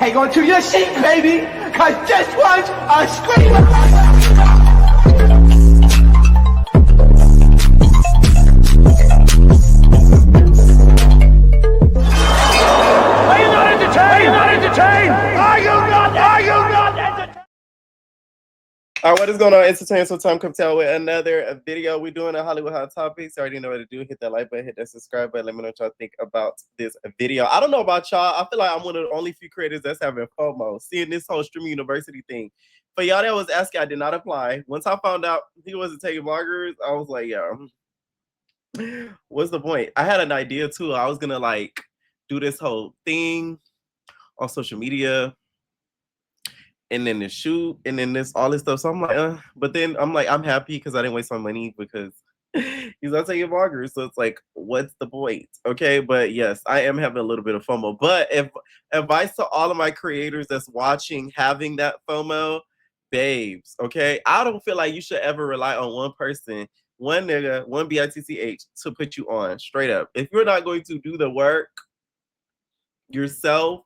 hang on to your seat, baby, cause this one's a screamer. Are you not entertained? Are you not entertained? Are you not? Are you not entertained? All right, what is going on? Entertainment Sometime come tell with another video. We're doing a Hollywood Hot Topics. You already know what to do. Hit that like button, hit that subscribe button. Let me know what y'all think about this video. I don't know about y'all. I feel like I'm one of the only few creators that's having FOMO, seeing this whole streaming university thing. For y'all that was asking, I did not apply. Once I found out he wasn't taking bloggers, I was like, yeah, what's the point? I had an idea too. I was gonna like do this whole thing on social media, and then the shoot, and then this all this stuff. So I'm like, but then I'm like, I'm happy because I didn't waste my money because he's not taking vloggers. So it's like, what's the point? Okay, but yes, I am having a little bit of FOMO. But if advice to all of my creators that's watching having that FOMO, babes, okay, I don't feel like you should ever rely on one person, one nigga, one bitch to put you on. Straight up, if you're not going to do the work yourself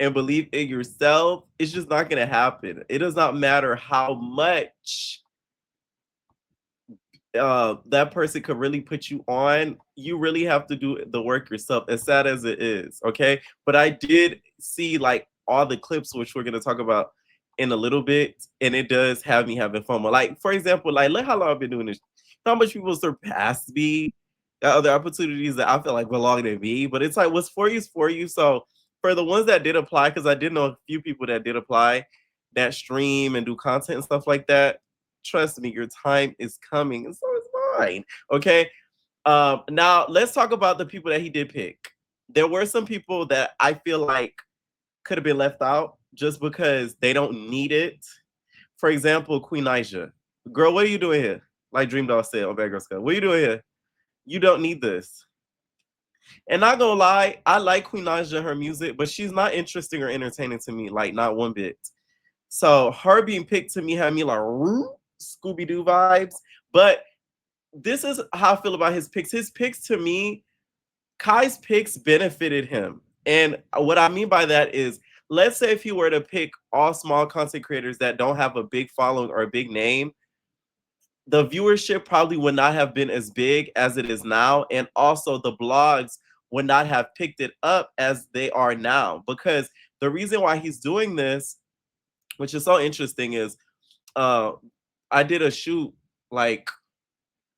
and believe in yourself, it's just not going to happen. It does not matter how much that person could really put you on. You really have to do the work yourself, as sad as it is, okay? But I did see like all the clips, which we're going to talk about in a little bit, and it does have me having FOMO. Like, for example, like, look how long I've been doing this. How much people surpass me, other opportunities that I feel like belong to me, but it's like, what's for you is for you. So for the ones that did apply, because I did know a few people that did apply, that stream and do content and stuff like that, trust me, your time is coming, and so is mine. Okay. Now let's talk about the people that he did pick. There were some people that I feel like could have been left out just because they don't need it. For example, Queen Asia. Girl, what are you doing here? Like Dream Doll said on Bad Girl Scout. What are you doing here? You don't need this. And not gonna lie, I like Queen Naija and her music, but she's not interesting or entertaining to me, like not one bit. So her being picked to me had me like Scooby-Doo vibes. But this is how I feel about his picks. His picks to me, Kai's picks benefited him. And what I mean by that is, let's say if he were to pick all small content creators that don't have a big following or a big name, the viewership probably would not have been as big as it is now. And also the blogs would not have picked it up as they are now. Because the reason why he's doing this, which is so interesting, is I did a shoot like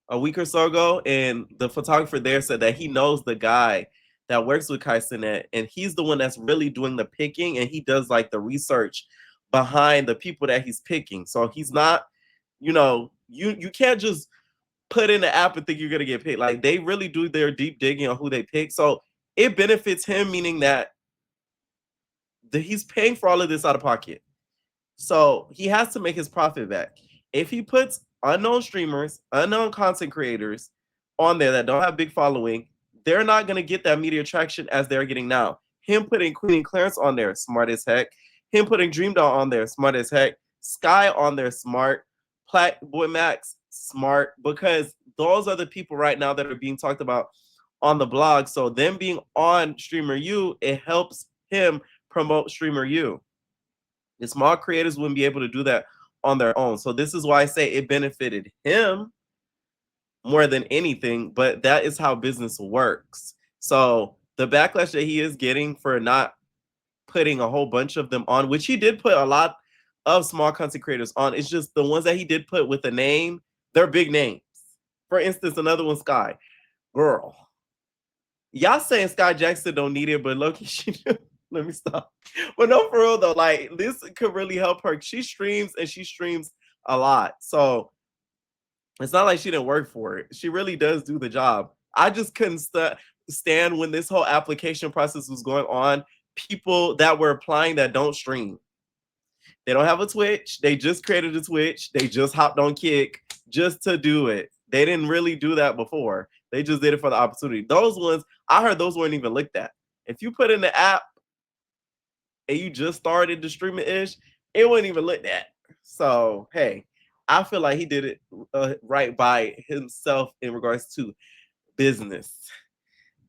a week or so ago, and the photographer there said that he knows the guy that works with Kai Cenat, and he's the one that's really doing the picking, and he does like the research behind the people that he's picking. So he's not, you can't just put in the app and think you're gonna get picked. Like, they really do their deep digging on who they pick. So it benefits him, meaning that he's paying for all of this out of pocket. So he has to make his profit back. If he puts unknown streamers, unknown content creators on there that don't have big following, they're not going to get that media traction as they're getting now. Him putting Queen and Clarence on there, smart as heck. Him putting Dream Doll on there, smart as heck. Sky on there, smart. Boy Max, smart. Because those are the people right now that are being talked about on the blog. So them being on Streamer U, it helps him promote Streamer U. The small creators wouldn't be able to do that on their own. So this is why I say it benefited him more than anything, but that is how business works. So the backlash that he is getting for not putting a whole bunch of them on, which he did put a lot of small content creators on, it's just the ones that he did put with a name, they're big names. For instance, another one, Sky. Girl. Y'all saying Sky Jackson don't need it, but Loki, she do. Let me stop. But no, for real though, like, this could really help her. She streams, and she streams a lot. So it's not like she didn't work for it. She really does do the job. I just couldn't stand when this whole application process was going on, people that were applying that don't stream. They don't have a Twitch. They just created a Twitch. They just hopped on Kick just to do it. They didn't really do that before. They just did it for the opportunity. Those ones, I heard those weren't even looked at. If you put in the app and you just started the streaming-ish, it wasn't even looked at. So, hey, I feel like he did it right by himself in regards to business.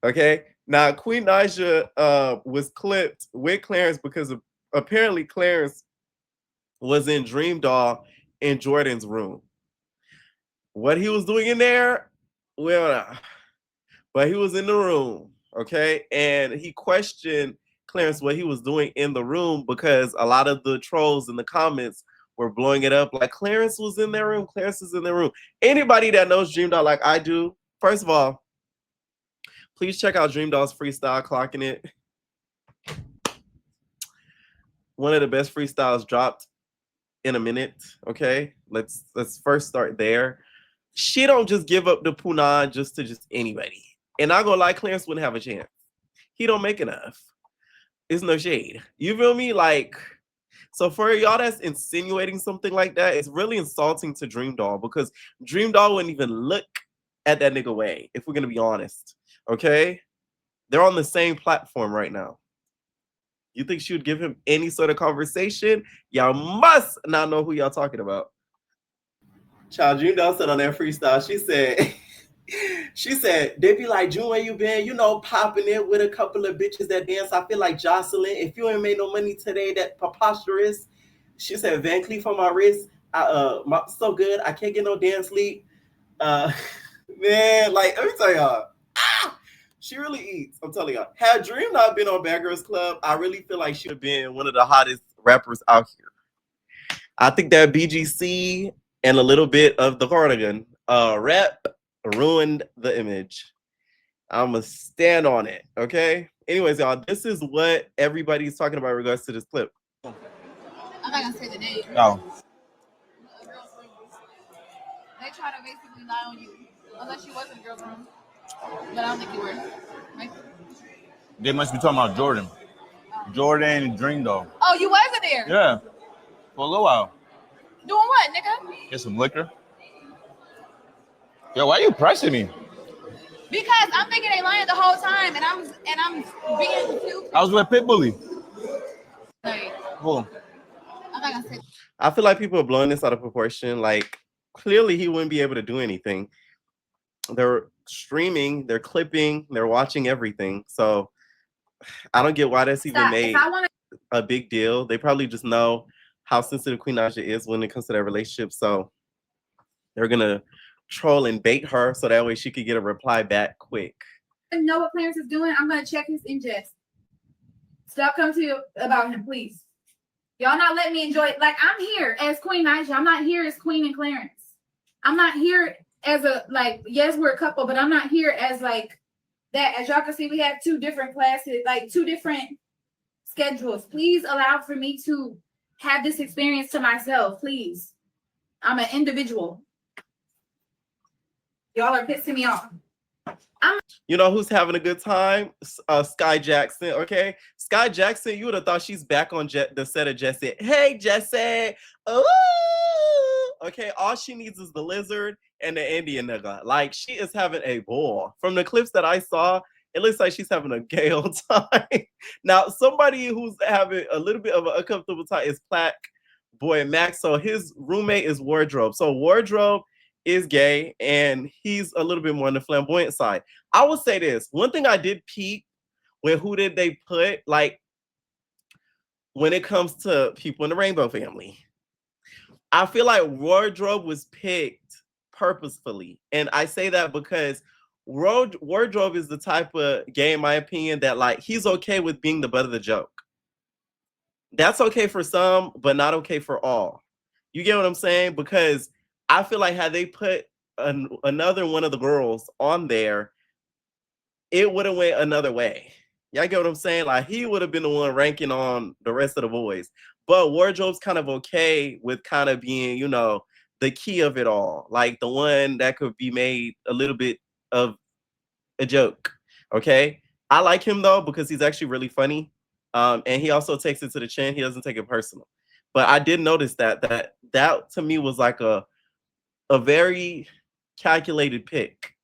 Okay? Now, Queen Naija was clipped with Clarence because apparently Clarence was in Dream Doll in Jordan's room. What he was doing in there, well, but he was in the room, okay? And he questioned Clarence what he was doing in the room because a lot of the trolls in the comments were blowing it up like Clarence was in their room. Clarence is in their room. Anybody that knows Dream Doll like I do, first of all, please check out Dream Doll's freestyle, Clocking It. One of the best freestyles dropped in a minute. Okay, let's first start there. She don't just give up the punani just to just anybody. And not gonna lie, Clarence wouldn't have a chance. He don't make enough. It's no shade. You feel me? Like, so for y'all that's insinuating something like that, it's really insulting to Dream Doll because Dream Doll wouldn't even look at that nigga way, if we're gonna be honest. Okay? They're on the same platform right now. You think she would give him any sort of conversation? Y'all must not know who y'all talking about. Child, Dream Doll said on that freestyle, she said, they be like, June, where you been? You know, popping it with a couple of bitches that dance. I feel like Jocelyn. If you ain't made no money today, that preposterous. She said, Van Cleef on my wrist. So good. I can't get no damn sleep. Man, like, let me tell y'all. She really eats. I'm telling y'all. Had Dream not been on Bad Girls Club, I really feel like she would have been one of the hottest rappers out here. I think that BGC and a little bit of the Cardigan rap ruined the image. I'm going to stand on it, okay? Anyways, y'all, this is what everybody's talking about in regards to this clip. I'm not going to say the name. No. They try to basically lie on you. Unless you was in the girl's room. But I don't think you were. Right? They must be talking about Jordan. Jordan and Dream Doll. Oh, you wasn't there? Yeah. For a little while. Doing what, nigga? Get some liquor. Yo, why are you pressing me? Because I'm thinking they lying the whole time, and I'm being too. I was with Pitbully. Like, Cool. I'm not gonna say. I feel like people are blowing this out of proportion. Like, clearly he wouldn't be able to do anything. They're streaming, they're clipping, they're watching everything. So I don't get why that's even made a big deal. They probably just know how sensitive Queen Naija is when it comes to their relationship. So they're gonna troll and bait her so that way she could get a reply back quick. I know what Clarence is doing. I'm gonna check his ingest. Stop coming to you about him, please. Y'all not letting me enjoy it. Like, I'm here as Queen Naija. I'm not here as Queen and Clarence. I'm not here as a, like, yes, we're a couple, but I'm not here as like that. As y'all can see, we have two different classes, like two different schedules. Please allow for me to have this experience to myself, please. I'm an individual. Y'all are pissing me off. You know who's having a good time? Sky Jackson, okay? Sky Jackson, you would have thought she's back on the set of Jessie. Hey, Jessie. Ooh. Okay, all she needs is the lizard and the Indian nigga. Like, she is having a ball. From the clips that I saw, it looks like she's having a gay old time. Now, somebody who's having a little bit of an uncomfortable time is Plaque Boy Max. So his roommate is Wardrobe. So Wardrobe is gay, and he's a little bit more on the flamboyant side. I will say this. One thing I did peep with who did they put, like, when it comes to people in the Rainbow family, I feel like Wardrobe was picked purposefully. And I say that because Wardrobe is the type of gay, in my opinion, that, like, he's okay with being the butt of the joke. That's okay for some, but not okay for all. You get what I'm saying? Because I feel like had they put another one of the girls on there, it would have went another way. Y'all get what I'm saying? Like, he would have been the one ranking on the rest of the boys. But Wardrobe's kind of okay with kind of being, you know, the key of it all. Like, the one that could be made a little bit of a joke. Okay? I like him, though, because he's actually really funny. And he also takes it to the chin. He doesn't take it personal. But I did notice that to me was like a very calculated pick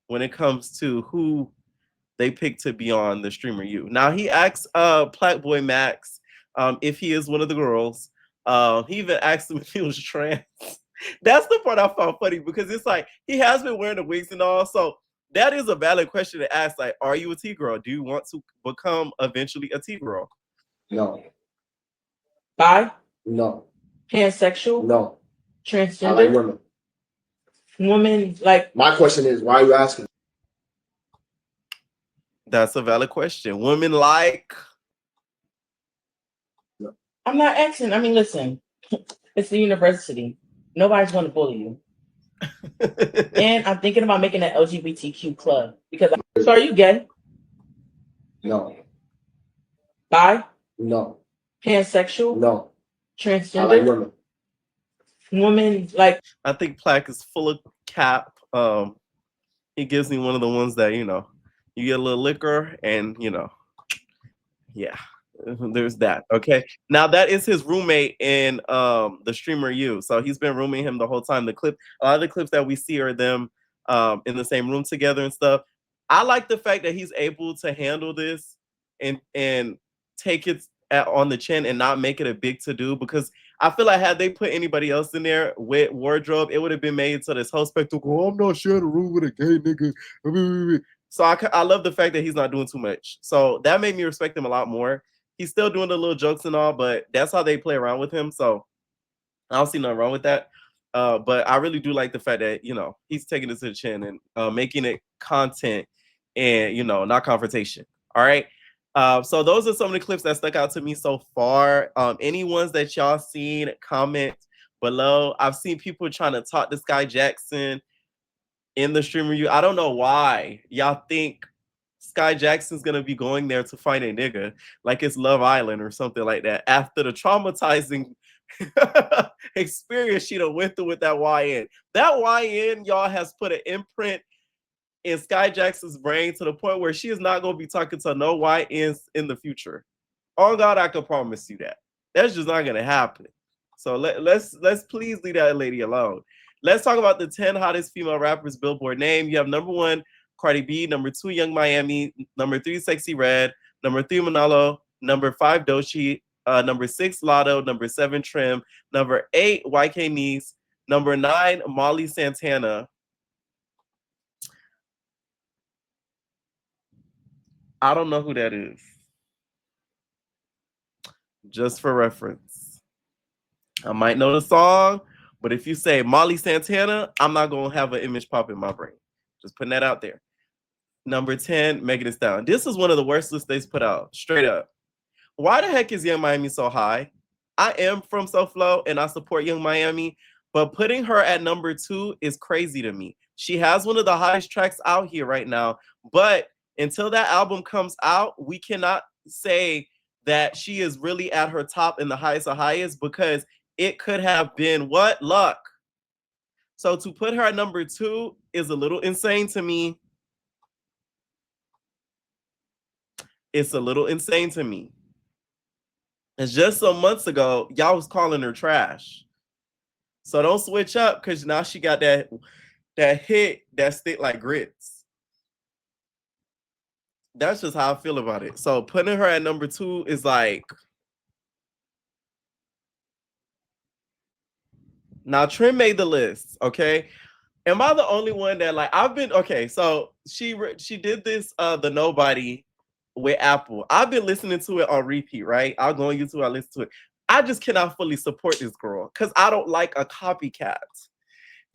when it comes to who they picked to be on the Streamer U. Now, he asked Plaque Boy Max if he is one of the girls. He even asked him if he was trans. That's the part I found funny because it's like he has been wearing the wigs and all. So that is a valid question to ask. Like, are you a T girl? Do you want to become eventually a T girl? No. Bi? No. Pansexual? No. Transgender? I like women. Women, like... My question is, why are you asking? That's a valid question. Women like... I'm not asking. I mean, listen. It's the university. Nobody's going to bully you. And I'm thinking about making an LGBTQ club. So are you gay? No. Bi? No. Pansexual? No. Transgender? I like women. Women, like... I think Plaque is full of cap. He gives me one of the ones that, you know, you get a little liquor and, you know, yeah, there's that. Okay. Now that is his roommate in the streamer U. So he's been rooming him the whole time. A lot of the clips that we see are them in the same room together and stuff. I like the fact that he's able to handle this and take it on the chin and not make it a big to-do, because I feel like had they put anybody else in there with wardrobe, it would have been made to this whole spectacle. Oh, I'm not sharing a room with a gay nigga. So I love the fact that he's not doing too much. So that made me respect him a lot more. He's still doing the little jokes and all, but that's how they play around with him. So I don't see nothing wrong with that. But I really do like the fact that, you know, he's taking it to the chin and making it content and, you know, not confrontation. All right. So those are some of the clips that stuck out to me so far. Any ones that y'all seen, comment below. I've seen people trying to talk to Sky Jackson in the stream review. I don't know why y'all think Sky Jackson's gonna be going there to find a nigga, like it's Love Island or something like that, after the traumatizing experience she done went through with that YN. That YN, y'all, has put an imprint in Sky Jackson's brain to the point where she is not going to be talking to no YNs in the future. Oh God, I can promise you that. That's just not going to happen. So let's please leave that lady alone. Let's talk about the 10 hottest female rappers Billboard name. You have number 1, Cardi B, number 2, Young Miami, number 3, Sexy Red, number 3, Manalo, number 5, Doechii, number 6, Lotto, number 7, Trim, number 8, YK Nice, number 9, Molly Santana. I don't know who that is. Just for reference. I might know the song, but if you say Molly Santana, I'm not going to have an image pop in my brain. Just putting that out there. Number 10, Megan Thee Stallion. This is one of the worst lists they've put out. Straight up. Why the heck is Young Miami so high? I am from SoFlo and I support Young Miami, but putting her at number 2 is crazy to me. She has one of the highest tracks out here right now, but until that album comes out, we cannot say that she is really at her top in the highest of highest, because it could have been what? Luck. So to put her at number 2 is a little insane to me. It's a little insane to me. It's just some months ago, y'all was calling her trash. So don't switch up, because now she got that hit that stick like grits. That's just how I feel about it. So putting her at number 2 is like... Now, Trim made the list, okay? Am I the only one that, like, I've been... Okay, so she did this, The Nobody with Apple. I've been listening to it on repeat, right? I'll go on YouTube, I listen to it. I just cannot fully support this girl because I don't like a copycat.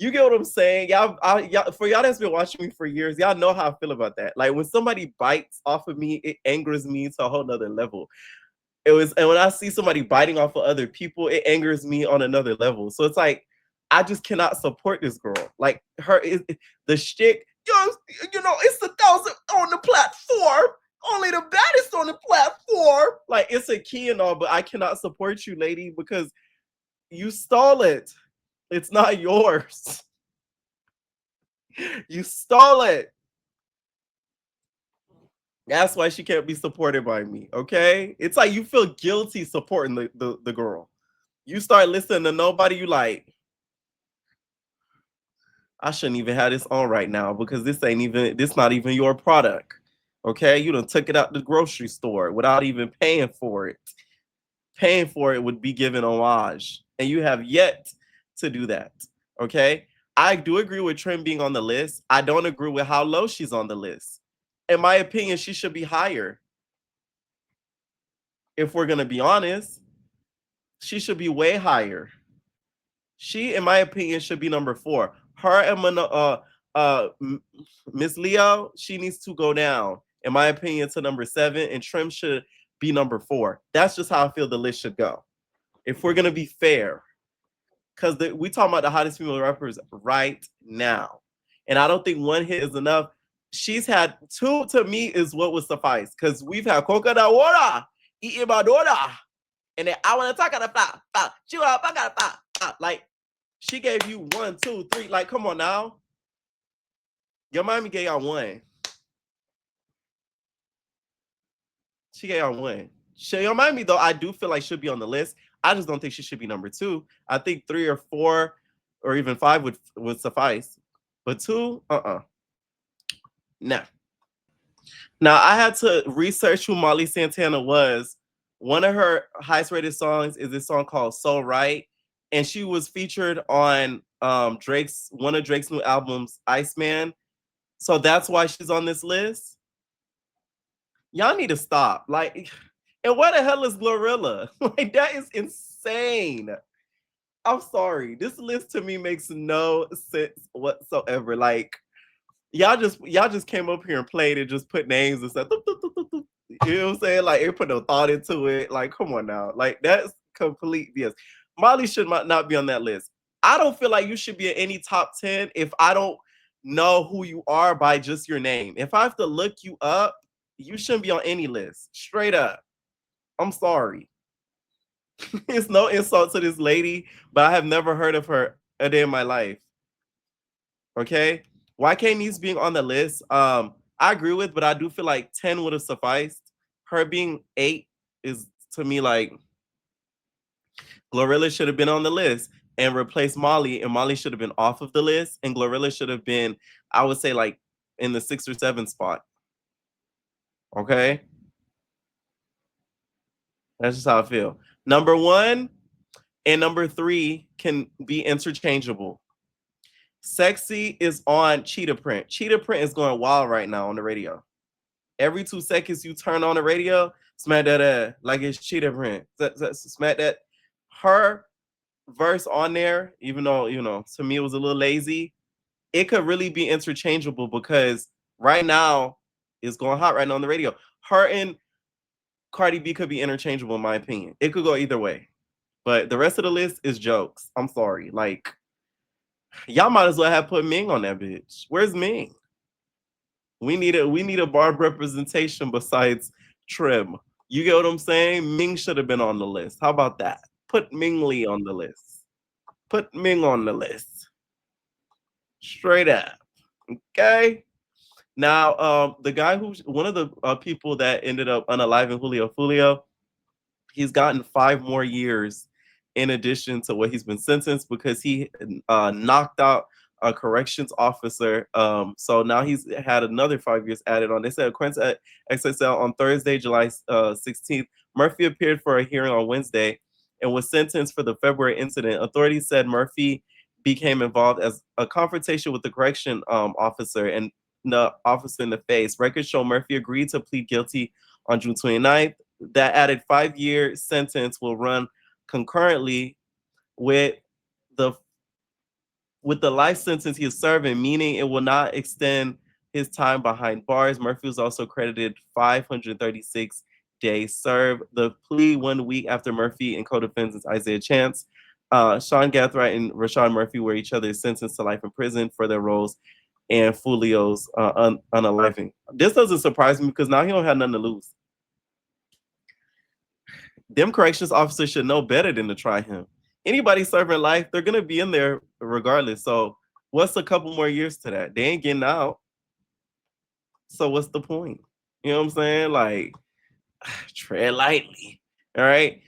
You get what I'm saying? Y'all, for y'all that's been watching me for years, y'all know how I feel about that. Like when somebody bites off of me, it angers me to a whole nother level. And when I see somebody biting off of other people, it angers me on another level. So it's like, I just cannot support this girl. Like the shtick, you know, it's 1,000 on the platform. Only the baddest on the platform. Like it's a key and all, but I cannot support you, lady, because you stole it. It's not yours. You stole it. That's why she can't be supported by me, okay? It's like you feel guilty supporting the girl. You start listening to nobody, you like, I shouldn't even have this on right now because this not even your product, okay? You done took it out the grocery store without even paying for it. Paying for it would be given homage, and you have yet to do that, okay? I do agree with Trim being on the list. I don't agree with how low she's on the list. In my opinion, she should be higher. If we're gonna be honest, she should be way higher. She, in my opinion, should be number 4. Her and Miss Leo, she needs to go down, in my opinion, to number 7, and Trim should be number 4. That's just how I feel the list should go. If we're gonna be fair, because we talking about the hottest female rappers right now, and I don't think one hit is enough. She's had 2 to me is what would suffice, because we've had coconut water, eating my daughter, and then I want to talk on the fly. She want to talk on the fly. Like, she gave you 1, 2, 3. Like, come on now. Your mommy gave y'all 1. She gave y'all 1. Your mommy, though, I do feel like should be on the list. I just don't think she should be number 2. I think 3 or 4 or even 5 would suffice. But 2, no. Now, I had to research who Molly Santana was. One of her highest rated songs is this song called So Right. And she was featured on one of Drake's new albums, Iceman. So that's why she's on this list. Y'all need to stop. Like, and what the hell is Glorilla? Like, that is insane. I'm sorry. This list to me makes no sense whatsoever. Like, y'all just came up here and played and just put names and stuff. You know what I'm saying? Like, it put no thought into it. Like, come on now. Like, that's complete BS. Molly should not be on that list. I don't feel like you should be in any top 10 if I don't know who you are by just your name. If I have to look you up, you shouldn't be on any list. Straight up. I'm sorry. It's no insult to this lady, but I have never heard of her a day in my life. Okay? Why can't these being on the list? I agree with, but I do feel like 10 would have sufficed. Her being 8 is, to me, like, Glorilla should have been on the list and replaced Molly, and Molly should have been off of the list, and Glorilla should have been, I would say, like, in the 6 or 7 spot. Okay? That's just how I feel. Number 1 and number 3 can be interchangeable. Sexy is on Cheetah Print. Cheetah Print is going wild right now on the radio. Every 2 seconds you turn on the radio, smack that like it's Cheetah Print. Smack that. Her verse on there, even though, you know, to me it was a little lazy, it could really be interchangeable because right now it's going hot right now on the radio. Her and Cardi B could be interchangeable in my opinion. It could go either way. But the rest of the list is jokes. I'm sorry. Like, y'all might as well have put Ming on that bitch. Where's Ming? We need a Barb representation besides Trim. You get what I'm saying? Ming should have been on the list. How about that? Put Ming Lee on the list. Put Ming on the list. Straight up. Okay? Now, the guy one of the people that ended up unaliving Julio Foolio, he's gotten 5 more years in addition to what he's been sentenced because he knocked out a corrections officer. So now he's had another 5 years added on. They said according to XXL on Thursday, July 16th, Murphy appeared for a hearing on Wednesday and was sentenced for the February incident. Authorities said Murphy became involved as a confrontation with the correction officer and the officer in the face. Records show Murphy agreed to plead guilty on June 29th. That added 5-year sentence will run concurrently with the life sentence he is serving, meaning it will not extend his time behind bars. Murphy was also credited 536 days served. The plea 1 week after Murphy and co-defendants Isaiah Chance, Sean Gathright, and Rashad Murphy were each other sentenced to life in prison for their roles in Fulio's unaliving. This doesn't surprise me because now he don't have nothing to lose. Them corrections officers should know better than to try him. Anybody serving life, they're gonna be in there regardless. So what's a couple more years to that? They ain't getting out. So what's the point? You know what I'm saying? Like, tread lightly. All right.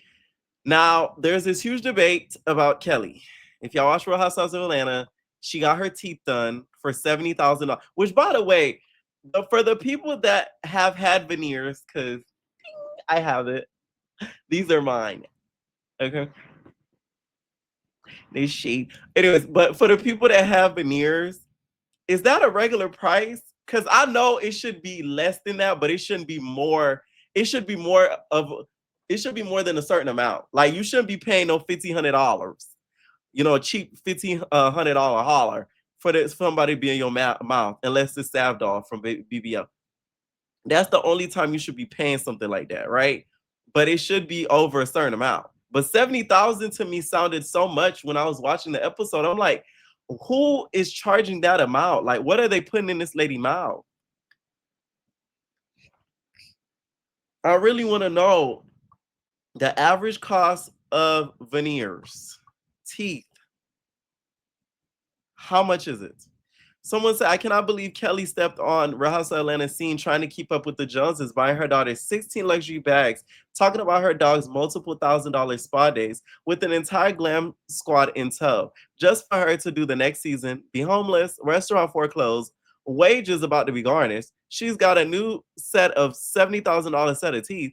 Now there's this huge debate about Kelly. If y'all watch Real Housewives of Atlanta, she got her teeth done for $70,000. Which, by the way, for the people that have had veneers, because I have it, these are mine. Okay. They shade. Anyways, but for the people that have veneers, is that a regular price? Because I know it should be less than that, but it shouldn't be more. It should be more of. It should be more than a certain amount. Like you shouldn't be paying no $1,500. You know, a cheap $1,500 holler for somebody to be in your mouth, unless it's Savdol from BBL. That's the only time you should be paying something like that, right? But it should be over a certain amount. But 70,000 to me sounded so much when I was watching the episode. I'm like, who is charging that amount? Like, what are they putting in this lady mouth? I really want to know the average cost of veneers, teeth. How much is it? Someone said, I cannot believe Kelly stepped on Real House of Atlanta scene trying to keep up with the Joneses, buying her daughter 16 luxury bags, talking about her dog's multiple $1,000 spa days with an entire glam squad in tow, just for her to do the next season, be homeless, restaurant foreclosed, wages about to be garnished. She's got a new set of $70,000 set of teeth,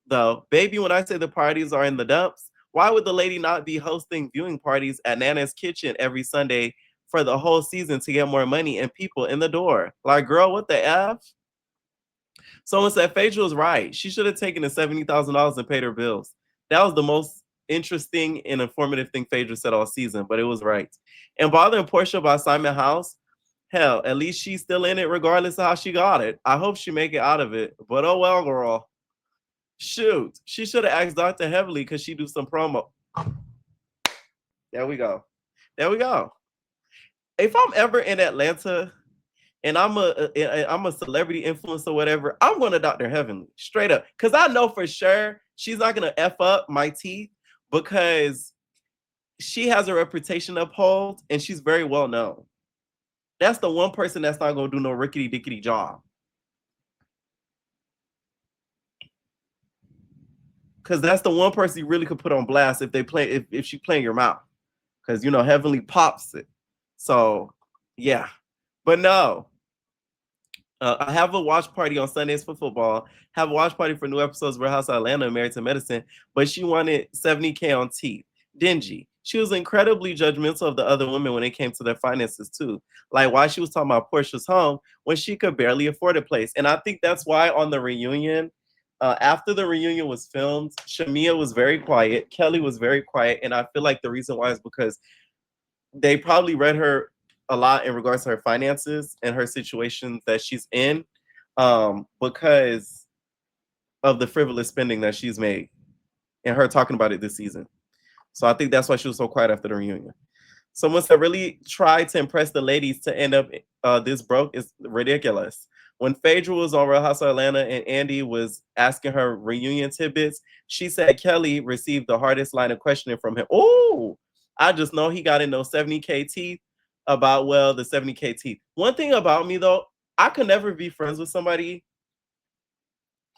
though. Baby, when I say the parties are in the dumps, why would the lady not be hosting viewing parties at Nana's Kitchen every Sunday for the whole season to get more money and people in the door? Like, girl, what the F? Someone said Phaedra was right. She should have taken the $70,000 and paid her bills. That was the most interesting and informative thing Phaedra said all season, but it was right. And bothering Portia by Simon House, hell, at least she's still in it regardless of how she got it. I hope she make it out of it. But oh well, girl. Shoot, she should have asked Dr. Heavily because she do some promo. There we go. There we go. If I'm ever in Atlanta and I'm a celebrity influencer or whatever, I'm going to Dr. Heavenly straight up, because I know for sure she's not going to F up my teeth because she has a reputation to uphold and she's very well known. That's the one person that's not going to do no rickety dickety job. Because that's the one person you really could put on blast if she play in your mouth. Because, you know, Heavenly pops it. So, yeah. But no. I have a watch party on Sundays for football. Have a watch party for new episodes of Real House of Atlanta and Married to Medicine. But she wanted $70K on teeth. Dingy. She was incredibly judgmental of the other women when it came to their finances too. Like why she was talking about Portia's home when she could barely afford a place. And I think that's why on the reunion, after the reunion was filmed, Shamia was very quiet. Kelly was very quiet. And I feel like the reason why is because they probably read her a lot in regards to her finances and her situation that she's in, because of the frivolous spending that she's made and her talking about it this season. So I think that's why she was so quiet after the reunion. Someone said really tried to impress the ladies to end up this broke is ridiculous. When Phaedra was on Real House of Atlanta and Andy was asking her reunion tidbits, she said Kelly received the hardest line of questioning from him. Oh, I just know he got in those 70K teeth about, well, the 70K teeth. One thing about me, though, I could never be friends with somebody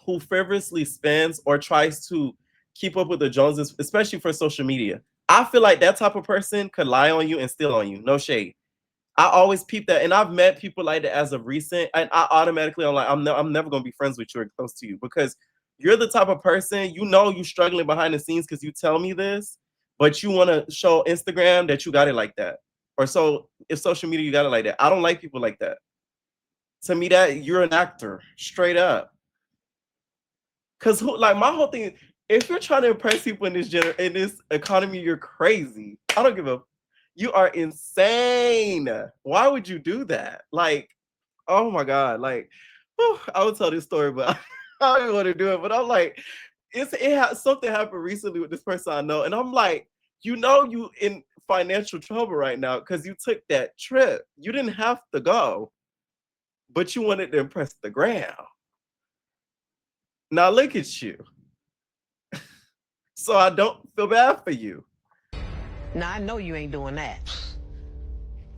who frivolously spends or tries to keep up with the Joneses, especially for social media. I feel like that type of person could lie on you and steal on you. No shade. I always peep that, and I've met people like that as of recent, and I automatically I'm like, I'm never gonna be friends with you or close to you because you're the type of person, you know, you struggling behind the scenes because you tell me this, but you want to show Instagram that you got it like that, or so if social media you got it like that. I don't like people like that. To me, that you're an actor straight up. Cause like my whole thing, if you're trying to impress people in this economy, you're crazy. I don't give a. You are insane. Why would you do that? Like, oh my God. Like, whew, I would tell this story, but I don't even want to do it. But I'm like, something happened recently with this person I know. And I'm like, you know, you in financial trouble right now because you took that trip. You didn't have to go, but you wanted to impress the gram. Now look at you. So I don't feel bad for you. Now I know you ain't doing that.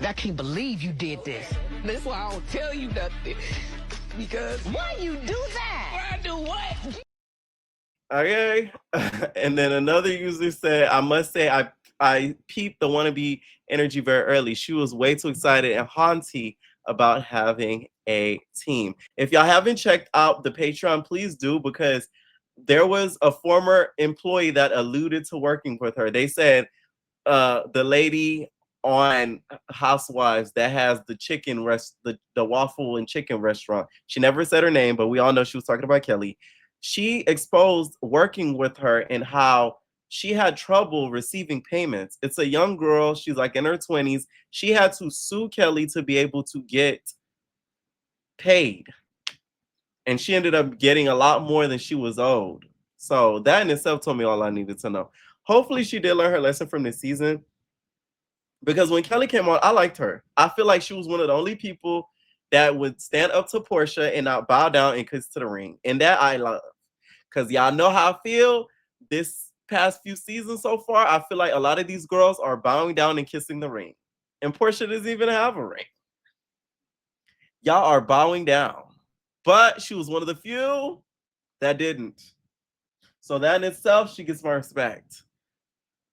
I can't believe you did this. That's why I don't tell you nothing. Because why you do that? Why I do what? Okay. And then another user said, I must say I peeped the wannabe energy very early. She was way too excited and haunty about having a team. If y'all haven't checked out the Patreon, please do, because there was a former employee that alluded to working with her. They said the lady on Housewives that has the the waffle and chicken restaurant. She never said her name, but we all know she was talking about Kelly. She exposed working with her and how she had trouble receiving payments. It's a young girl. She's like in her 20s. She had to sue Kelly to be able to get paid. And she ended up getting a lot more than she was owed. So that in itself told me all I needed to know. Hopefully she did learn her lesson from this season. Because when Kelly came on, I liked her. I feel like she was one of the only people that would stand up to Portia and not bow down and kiss to the ring. And that I love. Because y'all know how I feel this past few seasons so far. I feel like a lot of these girls are bowing down and kissing the ring. And Portia doesn't even have a ring. Y'all are bowing down. But she was one of the few that didn't. So that in itself, she gets my respect.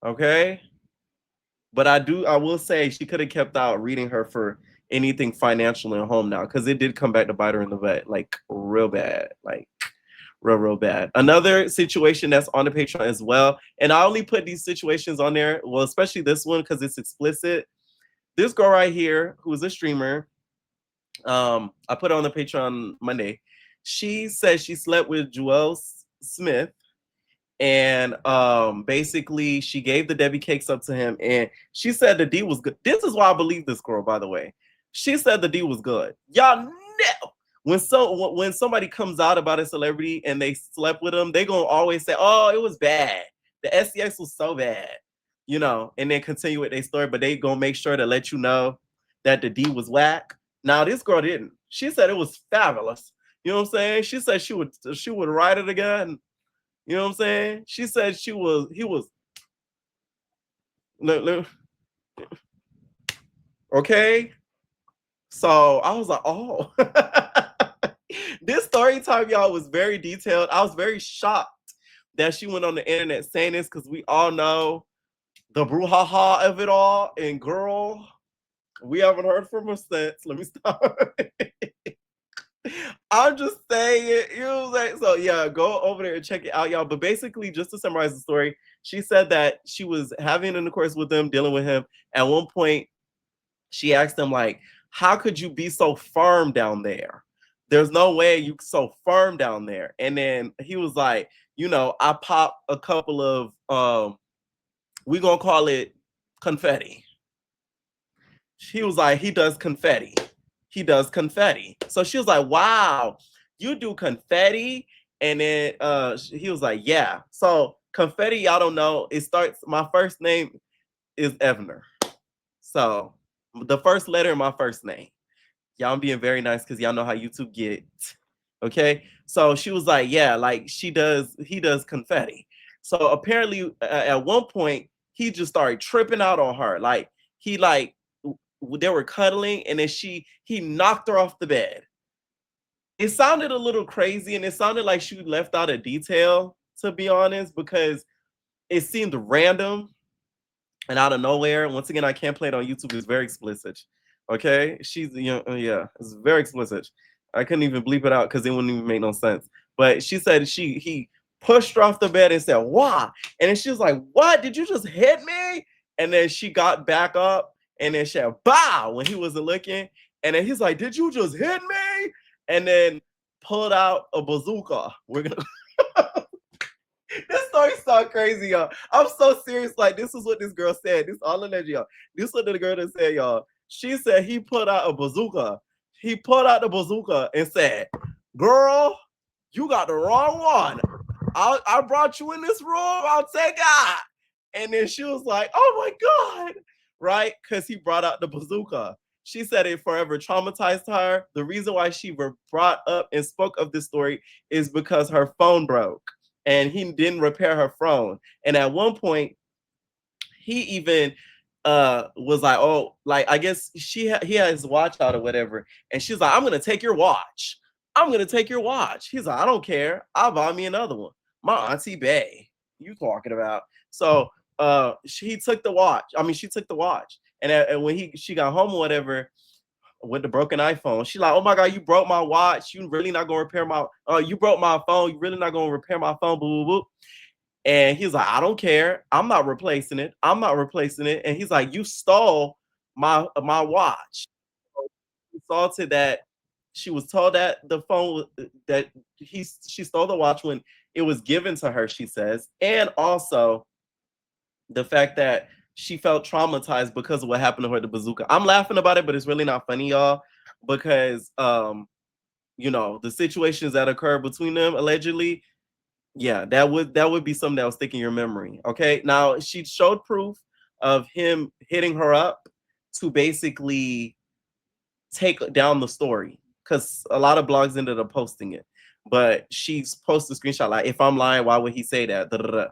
Okay? But I will say she could have kept out reading her for anything financial in home now, because it did come back to bite her in the butt, like real bad, like real bad. Another situation that's on the Patreon as well, and I only put these situations on there, well, especially this one because it's explicit. This girl right here, who is a streamer, I put it on the Patreon Monday. She said she slept with Joel Smith. And basically she gave the Debbie cakes up to him, and she said the D was good. This is why I believe this girl, by the way. She said the D was good. Y'all know when somebody comes out about a celebrity and they slept with them, they gonna always say, oh, it was bad. The SCX was so bad, you know, and then continue with their story, but they gonna make sure to let you know that the D was whack. Now this girl didn't. She said it was fabulous. You know what I'm saying? She said she would ride it again. You know what I'm saying? She said he was. Okay. So I was like, oh. This story time, y'all, was very detailed. I was very shocked that she went on the internet saying this, because we all know the brouhaha of it all. And girl, we haven't heard from her since. Let me stop. I'm just saying it. You know what I'm saying? So yeah, go over there and check it out, y'all. But basically, just to summarize the story, she said that she was having intercourse with him, dealing with him. At one point, she asked him, like, how could you be so firm down there? There's no way you so firm down there. And then he was like, you know, I popped a couple of we're gonna call it confetti. He was like, he does confetti. He does confetti. So she was like, wow, you do confetti? And then he was like, yeah. So confetti, y'all don't know, it starts, my first name is Evner. So the first letter in my first name. Y'all, I'm being very nice because y'all know how YouTube get. Okay. So she was like, yeah, like he does confetti. So apparently at one point, he just started tripping out on her. Like they were cuddling, and then he knocked her off the bed. It sounded a little crazy, and it sounded like she left out a detail, to be honest, because it seemed random and out of nowhere. Once again, I can't play it on YouTube. It's very explicit. Okay, she's yeah, it's very explicit. I couldn't even bleep it out because it wouldn't even make no sense. But she said he pushed her off the bed and said, "Why?" And then she was like, "What? Did you just hit me?" And then she got back up, and then she said, "Bow," when he wasn't looking. And then he's like, "Did you just hit me?" And then pulled out a bazooka. We're gonna. This story sounds crazy, y'all. I'm so serious. Like, this is what this girl said. This all alleged, y'all. This is what the girl that said, y'all. She said he put out a bazooka. He put out the bazooka and said, "Girl, you got the wrong one. I brought you in this room. I'll take it." And then she was like, "Oh my God," right? Because he brought out the bazooka. She said it forever traumatized her. The reason why she brought up and spoke of this story is because her phone broke and he didn't repair her phone. And at one point, he even was like, oh, like, I guess he had his watch out or whatever. And she's like, "I'm going to take your watch. I'm going to take your watch." He's like, "I don't care. I'll buy me another one. My Auntie Bay, you talking about?" So she took the watch. She took the watch. And when she got home or whatever, with the broken iPhone, she's like, "Oh my God, you broke my watch. You really not going to repair my, you broke my phone. You really not going to repair my phone, boo, boo, boo." And he's like, I don't care. I'm not replacing it. I'm not replacing it. And he's like, you stole my watch. Assaulted that she was told that the phone that she stole the watch when it was given to her, she says. And also the fact that she felt traumatized because of what happened to her at the bazooka. I'm laughing about it, but it's really not funny, y'all, because you know, the situations that occurred between them allegedly, yeah, that would be something that was sticking in your memory. Okay. Now she showed proof of him hitting her up to basically take down the story, because a lot of blogs ended up posting it. But she's posted a screenshot like, if I'm lying, why would he say that? Da, da, da.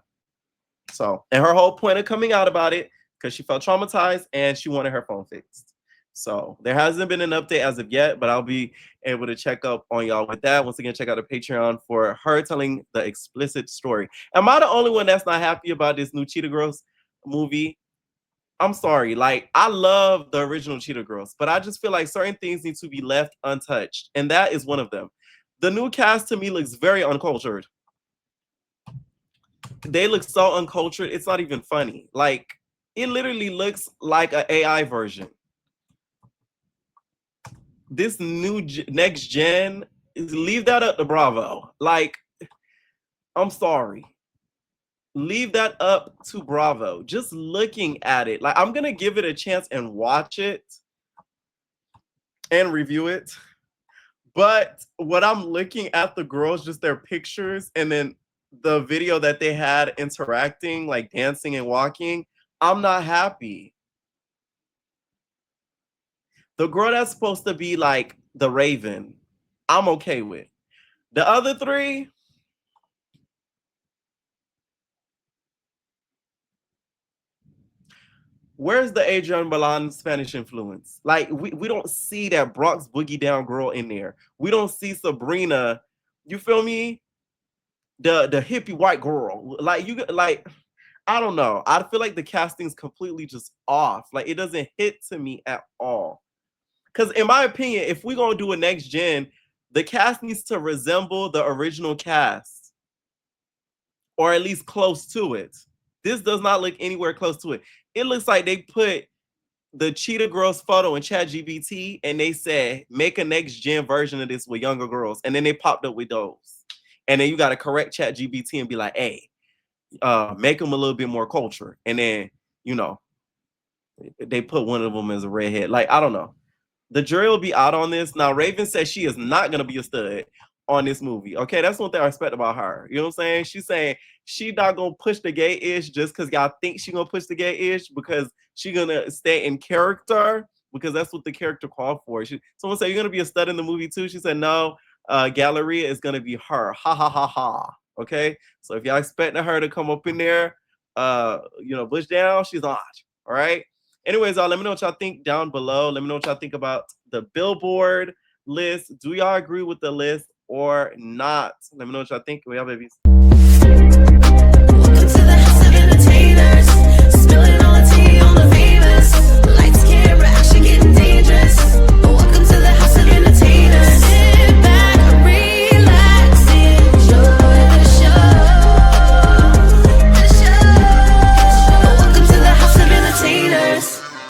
So, and her whole point of coming out about it, because she felt traumatized and she wanted her phone fixed. So there hasn't been an update as of yet, but I'll be able to check up on y'all with that. Once again, check out the Patreon for her telling the explicit story. Am I the only one that's not happy about this new Cheetah Girls movie? I'm sorry. Like, I love the original Cheetah Girls, but I just feel like certain things need to be left untouched. And that is one of them. The new cast to me looks very uncultured. They look so uncultured. It's not even funny. Like, it literally looks like an AI version. This new next gen, leave that up to Bravo. Like, I'm sorry. Leave that up to Bravo. Just looking at it, like, I'm gonna give it a chance and watch it and review it. But what I'm looking at the girls, just their pictures, and then the video that they had interacting, like dancing and walking, I'm not happy. The girl that's supposed to be like the Raven, I'm okay with. The other three, where's the Adrian Balan Spanish influence? Like, we don't see that Bronx Boogie Down girl in there. We don't see Sabrina, you feel me? The hippie white girl. Like, I don't know. I feel like the casting's completely just off. Like, it doesn't hit to me at all. Because in my opinion, if we're going to do a next gen, the cast needs to resemble the original cast. Or at least close to it. This does not look anywhere close to it. It looks like they put the Cheetah Girls photo in ChatGPT and they said, make a next gen version of this with younger girls. And then they popped up with those. And then you got to correct ChatGPT and be like, hey, make them a little bit more culture. And then, you know, they put one of them as a redhead. Like, I don't know. The jury will be out on this. Now, Raven says she is not going to be a stud on this movie. Okay, that's one thing I respect about her. You know what I'm saying? She's saying she not going to push the gay ish just because y'all think she going to push the gay ish, because she going to stay in character, because that's what the character called for. Someone said, you're going to be a stud in the movie too? She said, no, Galleria is going to be her. Ha, ha, ha, ha. Okay, so if y'all expecting her to come up in there, you know, bush down, she's not. All right. Anyways, let me know what y'all think down below. Let me know what y'all think about the Billboard list. Do y'all agree with the list or not? Let me know what y'all think. We have babies.